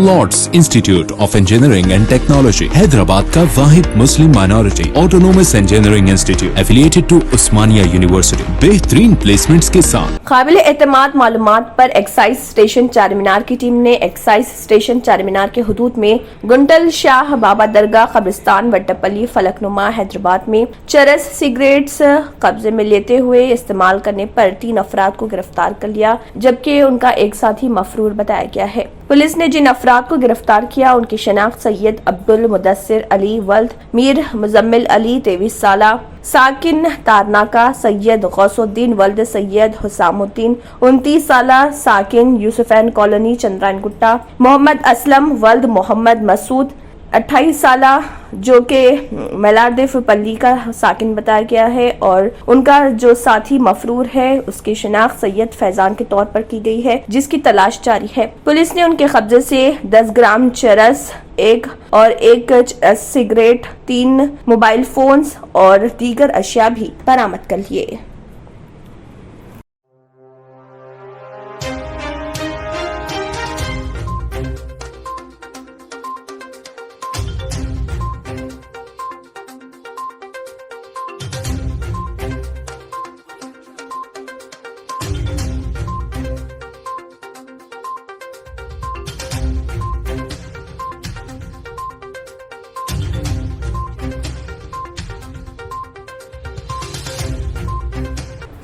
Lord's institute of engineering and technology Hyderabad का वाहिद Muslim minority autonomous engineering institute affiliated to Osmania university बेहतरीन placements के साथ। काबिल एतमाद मालूमात पर एक्साइज स्टेशन चारमीनार की टीम ने एक्साइज स्टेशन चारमीनार के हुदूद में गुंटल शाह बाबा दरगाह कब्रिस्तान वट्टपल्ली फलकनुमा हैदराबाद में चरस सिगरेट्स कब्जे में लेते हुए इस्तेमाल करने पर 3 अफराद को गिरफ्तार कर लिया, जबकि उनका एक साथी मफरूर बताया गया है। पुलिस ने जिन अफराद को गिरफ्तार किया उनकी शनाख्त सैयद अब्दुल मुदस्सिर अली वल्द मीर मुजम्मिल अली 23 साला साकिन तारनाका, सैयद गौसुद्दीन वल्द सैयद हुसामुद्दीन 29 साला साकिन यूसुफैन कॉलोनी चंद्रायन गुट्टा, मोहम्मद असलम वल्द मोहम्मद मसूद 28 साला जो कि मेलारदिफ पल्ली का साकिन बताया गया है, और उनका जो साथी मफरूर है उसकी शनाख्त सैयद फैजान के तौर पर की गई है, जिसकी तलाश जारी है। पुलिस ने उनके कब्जे से 10 ग्राम चरस, एक सिगरेट, 3 मोबाइल फोन्स और दीगर अशिया भी बरामद कर लिए।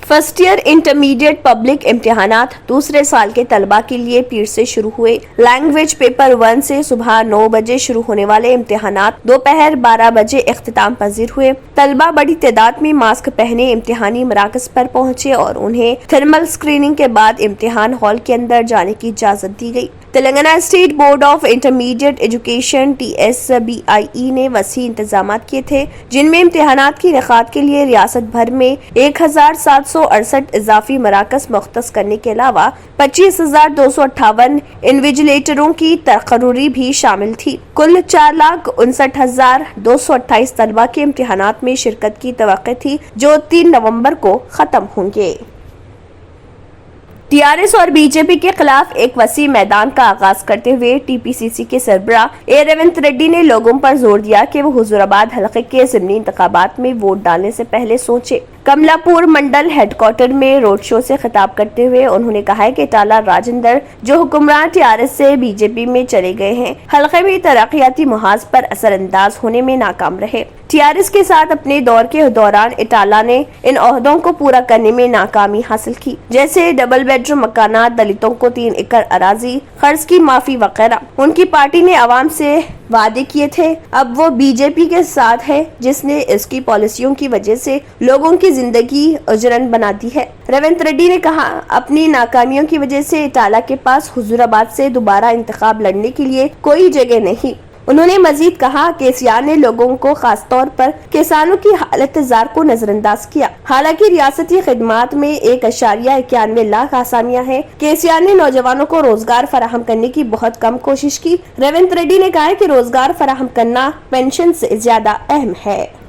फर्स्ट ईयर इंटरमीडिएट पब्लिक इम्तिहानात दूसरे साल के तलबा के लिए पीर से शुरू हुए। लैंग्वेज पेपर 1 से सुबह 9 बजे शुरू होने वाले इम्तिहानात दोपहर 12 बजे इख्तिताम पजीर हुए। तलबा बड़ी तादाद में मास्क पहने इम्तिहानी मराकज पर पहुंचे और उन्हें थर्मल स्क्रीनिंग के बाद इम्तिहान हॉल के अंदर जाने की इजाजत दी गई। Telangana state board of intermediate education TSBIE ने वसी इंतजाम किए थे, जिनमें इम्तिहानात की इनेकाद के लिए रियासत भर में 1768 इजाफी मराकज मुख्तस करने के अलावा 25,258 इन्विजिलेटरों की तकर्री भी शामिल थी। कुल 4,59,228 तलबा के इम्तिहानात में शिरकत की तवक्को थी, जो 3 नवंबर को खत्म होंगे। TRS और बीजेपी के खिलाफ एक वसी मैदान का आगाज करते हुए TPCC के सरबराह A रेवंत रेड्डी ने लोगों पर जोर दिया कि वो हुजूराबाद हलके के ज़िमनी इंतखाबात में वोट डालने से पहले सोचे। कमलापुर मंडल हेडक्वार्टर में रोड शो से खिताब करते हुए उन्होंने कहा है कि टाला राजेंद्र जो हुक्मरान TRS से बीजेपी में चले गए हैं, हलके में तरक्याती मुहाज पर असरअंदाज होने में नाकाम रहे। TRS के साथ अपने दौर के दौरान इटाला ने इन ओहदों को पूरा करने में नाकामी हासिल की, जैसे डबल बेडरूम मकानात, दलितों को 3 एकड़ अराजी, कर्ज की माफी वगैरह। उनकी पार्टी ने आवाम से वादे किए थे, अब वो बीजेपी के साथ है, जिसने इसकी पॉलिसियों की वजह से लोगों की जिंदगी उजरन बना दी है। रेवंत रेड्डी ने कहा, अपनी नाकामियों की वजह से इटाला के पास हुजूराबाद से दोबारा इंतखाब लड़ने के लिए कोई जगह नहीं। उन्होंने मजीद कहा, केसीआर ने लोगों को खास तौर पर किसानों की हालत जार को नजरअंदाज किया। हालांकि रियासती खिदमात में 1.91 लाख आसामियां हैं। केसीआर ने नौजवानों को रोजगार फराहम करने की बहुत कम कोशिश की। रेवंत रेड्डी ने कहा कि रोजगार फराहम करना पेंशन से ज्यादा अहम है।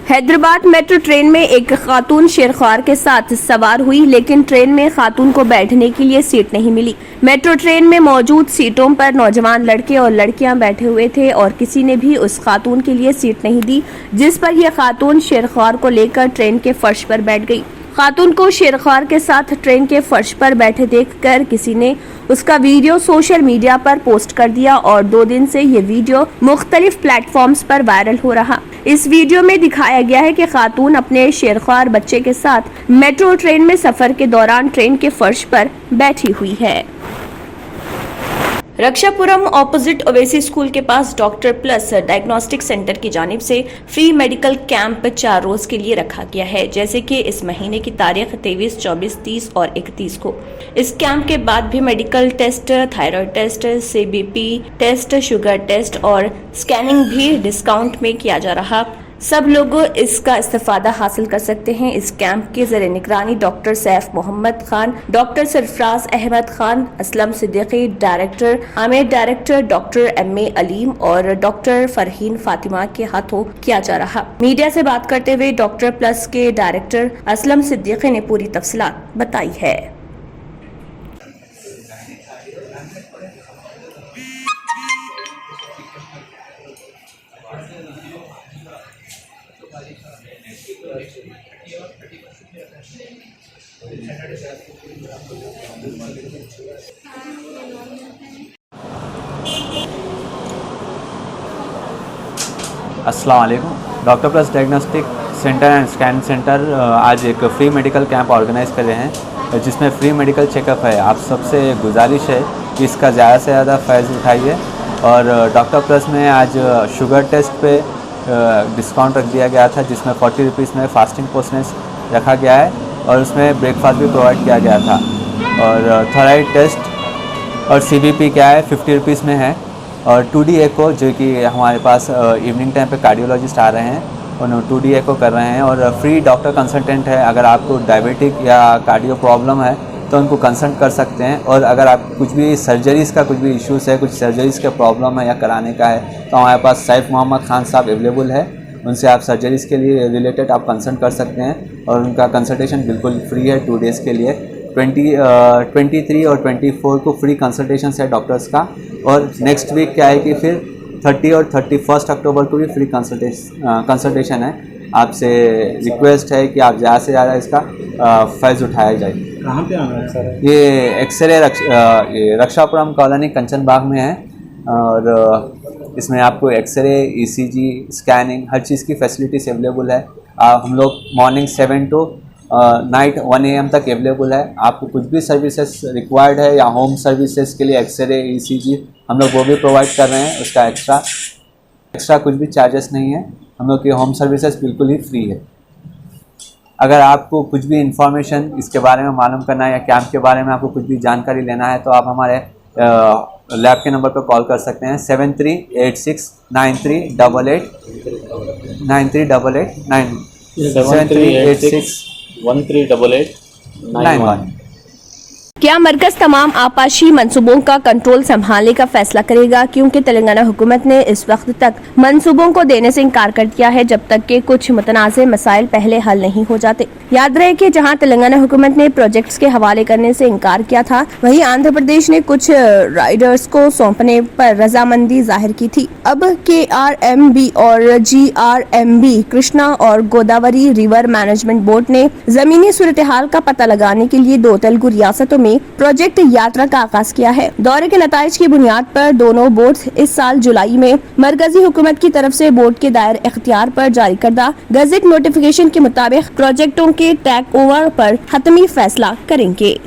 हैदराबाद मेट्रो ट्रेन में एक खातून शेरख्वार के साथ सवार हुई, लेकिन ट्रेन में खातून को बैठने के लिए सीट नहीं मिली। मेट्रो ट्रेन में मौजूद सीटों पर नौजवान लड़के और लड़कियां बैठे हुए थे और किसी ने भी उस खातून के लिए सीट नहीं दी, जिस पर यह खातून शेरख्वार को लेकर ट्रेन के फर्श पर बैठ गई। खातून को शेरख्वार के साथ ट्रेन के फर्श पर बैठे देखकर किसी ने उसका वीडियो सोशल मीडिया पर पोस्ट कर दिया और 2 दिन से ये वीडियो मुख्तलिफ प्लेटफॉर्म्स पर वायरल हो रहा। इस वीडियो में दिखाया गया है कि खातून अपने शेरख्वार बच्चे के साथ मेट्रो ट्रेन में सफर के दौरान ट्रेन के फर्श पर बैठी हुई है। रक्षापुरम ऑपोजिट ओवैसी स्कूल के पास डॉक्टर प्लस डायग्नोस्टिक सेंटर की जानिब से फ्री मेडिकल कैंप 4 रोज के लिए रखा गया है, जैसे कि इस महीने की तारीख 23, 24, 30 और 31 को। इस कैंप के बाद भी medical test, thyroid test, CBP test, sugar test और स्कैनिंग भी डिस्काउंट में किया जा रहा। सब लोग इसका इस्तेफादा हासिल कर सकते हैं। इस कैंप के ज़रिए निगरानी doctor Saif Mohammad Khan, doctor Sarfaraz Ahmed Khan, Aslam Siddiqui director, Aamir director, doctor MA Aleem और डॉक्टर फरहीन फातिमा के हाथों किया जा रहा। मीडिया से बात करते हुए डॉक्टर प्लस के डायरेक्टर असलम सिद्दीकी ने पूरी तफसीलात बताई है। अस्सलाम वालेकुम। Doctor plus diagnostic centre and scan centre आज एक फ्री मेडिकल कैंप ऑर्गेनाइज़ कर रहे हैं जिसमें फ्री मेडिकल चेकअप है। आप सबसे गुजारिश है कि इसका ज़्यादा से ज़्यादा फ़ायदा उठाइए। और डॉक्टर प्लस में आज शुगर टेस्ट पे डिस्काउंट रख दिया गया था जिसमें 40 रुपीज़ में फास्टिंग पोस्टनेस रखा गया है और उसमें ब्रेकफास्ट भी प्रोवाइड किया गया था। और थायराइड टेस्ट और CBP क्या है 50 रुपीज़ में है। और 2D एको जो कि हमारे पास इवनिंग टाइम पे कार्डियोलॉजिस्ट आ रहे हैं उन 2D एको कर रहे हैं। और फ्री डॉक्टर कंसल्टेंट है। अगर आपको डायबिटिक या कार्डियो प्रॉब्लम है तो उनको कंसल्ट कर सकते हैं। और अगर आप कुछ भी सर्जरीज़ का कुछ भी इश्यूज़ है, कुछ सर्जरीज़ का प्रॉब्लम है या कराने का है तो हमारे पास सैफ मोहम्मद खान साहब अवेलेबल है। उनसे आप सर्जरीज़ के लिए रिलेटेड आप कंसल्ट कर सकते हैं और उनका कंसल्टेशन बिल्कुल फ्री है 2 डेज़ के लिए। 23 और 24 को फ्री कंसल्टेशन है डॉक्टर्स का। और नेक्स्ट वीक क्या है कि फिर 30 और 31 अक्टूबर को भी फ्री कंसल्टेशन है। आपसे रिक्वेस्ट है कि आप ज़्यादा से ज़्यादा इसका फ़ायदा उठाया जाए। कहाँ पे आना है सर? ये एक्सरे रक्षापुरम कॉलोनी कंचन बाग में है। और इसमें आपको एक्सरे, ECG, स्कैनिंग हर चीज़ की फैसिलिटीज़ अवेलेबल है। हम लोग मॉर्निंग 7 to नाइट 1 AM तक अवेलेबल है। आपको कुछ भी सर्विसेज रिक्वायर्ड है या होम सर्विसेज के लिए एक्सरे, ECG हम लोग वो भी प्रोवाइड कर रहे हैं। उसका एक्स्ट्रा कुछ भी चार्जेस नहीं है। हम लोग की होम सर्विसेज बिल्कुल ही फ्री है। अगर आपको कुछ भी इंफॉर्मेशन इसके बारे में मालूम करना है या कैंप के बारे में आपको कुछ भी जानकारी लेना है तो आप हमारे लैब के नंबर पर कॉल कर सकते हैं 7386 9388 7386 138891। क्या मरकज तमाम आपाशी मंसूबों का कंट्रोल संभालने का फैसला करेगा? क्योंकि तेलंगाना हुकूमत ने इस वक्त तक मंसूबों को देने से इनकार कर दिया है जब तक कि कुछ मुतनाज़ मसाइल पहले हल नहीं हो जाते। याद रहे कि जहां तेलंगाना हुकूमत ने प्रोजेक्ट्स के हवाले करने से इनकार किया था, वहीं आंध्र प्रदेश ने कुछ राइडर्स को सौंपने पर रजामंदी जाहिर की थी। अब KRMB और GRMB कृष्णा और गोदावरी रिवर मैनेजमेंट बोर्ड ने जमीनी सूरत हाल का पता लगाने के लिए 2 तेलुगु रियासतों में प्रोजेक्ट यात्रा का आगाज किया है। दौरे के नताइज की बुनियाद पर दोनों बोर्ड इस साल जुलाई में मरकजी हुकूमत की तरफ से बोर्ड के दायर इख्तियार पर जारी करदा गजट नोटिफिकेशन के मुताबिक प्रोजेक्टों के टेक ओवर पर हतमी फैसला करेंगे।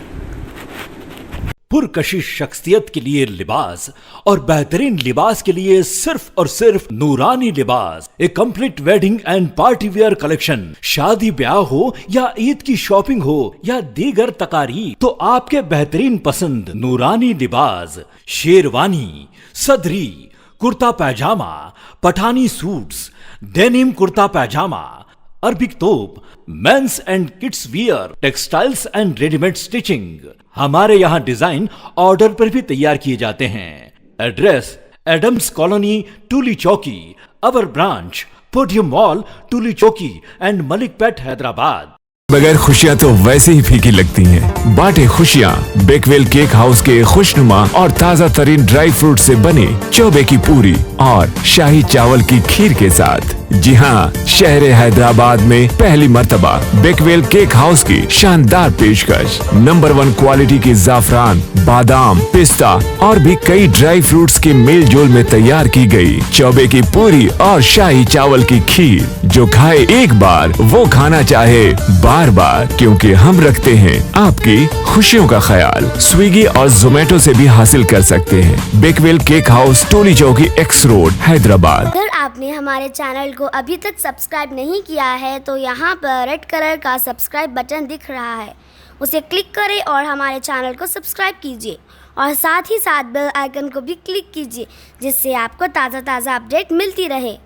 पुरकशिश शख्सियत के लिए लिबास और बेहतरीन लिबास के लिए सिर्फ और सिर्फ Noorani Libas, a complete wedding and party wear collection. शादी ब्याह हो या ईद की शॉपिंग हो या दीगर तकारीब तो आपके बेहतरीन पसंद नूरानी लिबास, शेरवानी, सदरी, kurta pyjama, Pathani suits, denim kurta pyjama, Arabic thobe, men's and kids wear, textiles and readymade stitching. हमारे यहाँ डिजाइन ऑर्डर पर भी तैयार किए जाते हैं। एड्रेस एडम्स कॉलोनी, टूली चौकी। अवर ब्रांच पोडियम मॉल, टूली चौकी एंड मलिकपेट, हैदराबाद। बगैर खुशियाँ तो वैसे ही फीकी लगती हैं। बांटे खुशियाँ बेकवेल केक हाउस के खुशनुमा और ताज़ा तरीन ड्राई फ्रूट से बने चौबे की पूरी और शाही चावल की खीर के साथ। जी हाँ, शहर हैदराबाद में पहली मर्तबा बेकवेल केक हाउस की शानदार पेशकश। नंबर 1 क्वालिटी की जाफरान, बादाम, पिस्ता और भी कई ड्राई फ्रूट्स के मेल जोल में तैयार की गई चौबे की पूरी और शाही चावल की खीर। जो खाए एक बार वो खाना चाहे बार बार, क्योंकि हम रखते हैं आपकी खुशियों का ख्याल। स्विगी और जोमेटो से भी हासिल कर सकते हैं। बेकवेल केक हाउस, टोली चौकी, X रोड, हैदराबाद। अगर आपने हमारे चैनल को अभी तक सब्सक्राइब नहीं किया है तो यहाँ पर रेड कलर का सब्सक्राइब बटन दिख रहा है, उसे क्लिक करें और हमारे चैनल को सब्सक्राइब कीजिए और साथ ही साथ बेल आइकन को भी क्लिक कीजिए जिससे आपको ताज़ा अपडेट मिलती रहे।